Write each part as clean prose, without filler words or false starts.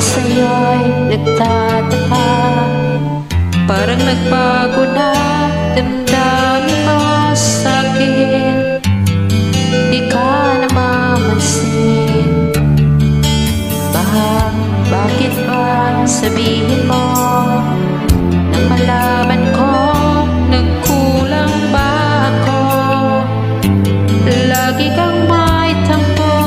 sa'yo'y nagtataka, parang nagbago na damdamin mo sa'kin. Di ka namamansin, bakit ba sabihin mo nang malaman ko nagkulang ba ako? Lagi kang may tampo,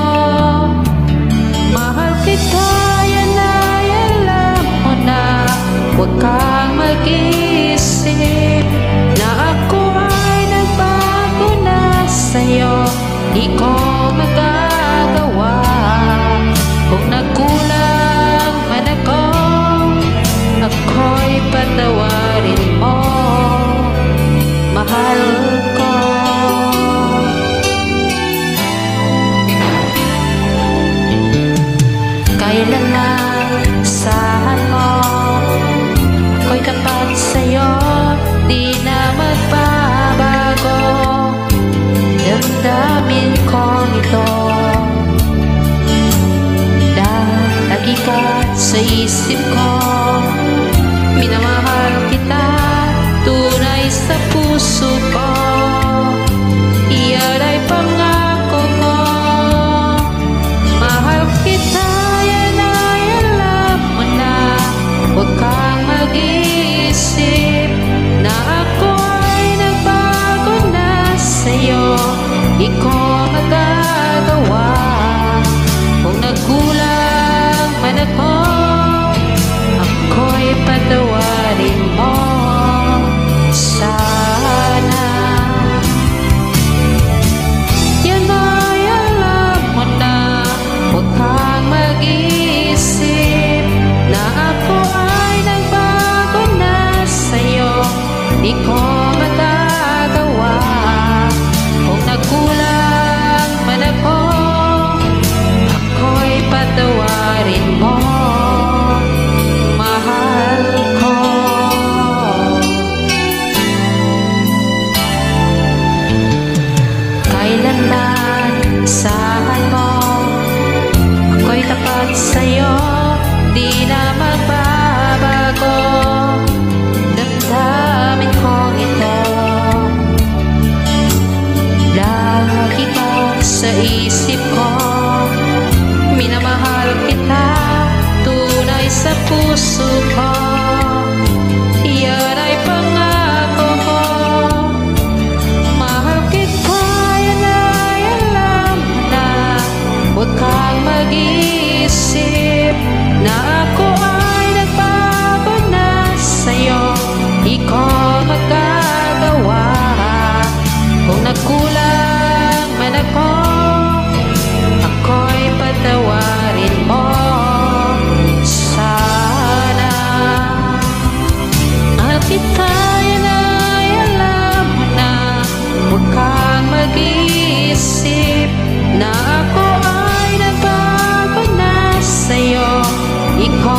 mahal kita, yan ay alam mo na. Huwag kang mag-isip na ako ay nagbago na sa'yo. Di ko magagawa kung nagkulang man ako, ako'y patawarin mo, mahal ko. Kailan na saan mo, ako'y tapat sa'yo, di na magbabago. Damdamin ko ito, lagi ka sa isip ko. Minamahal kita, tunay sa puso ko. Iyan ay pangako ko. Mahal kita, yan ay alam mo na. Huwag kang mag-isip na ako ay nagbago na sa'yo. Di ko magagawa kung nagkulang man ako, ako'y patawarin mo sana. Yan ay alam mo na, huwag kang mag-isip na ako ay nagbago na sa'yo. Di ko magagawa kung nagkulang man ako, ako'y patawarin mo, mahal ko. Kailanman, saan mo, ako'y tapat sa'yo, di na magbabago. Damdamin kong ito, lagi ka sa isip ko. Minamahal kita, tunay sa puso ko. Iyan ay pangako ko. Mahal kita, yan ay alam mo na. Huwag kang mag-isip na ako ay nagbago na sa'yo. Di ko magagawa kung nagkulang man ako, ako'y patawarin mo sana. Mahal kita, yan ay alam mo na. Huwag kang mag-isip na ako ay nagbago na sa'yo. Di ko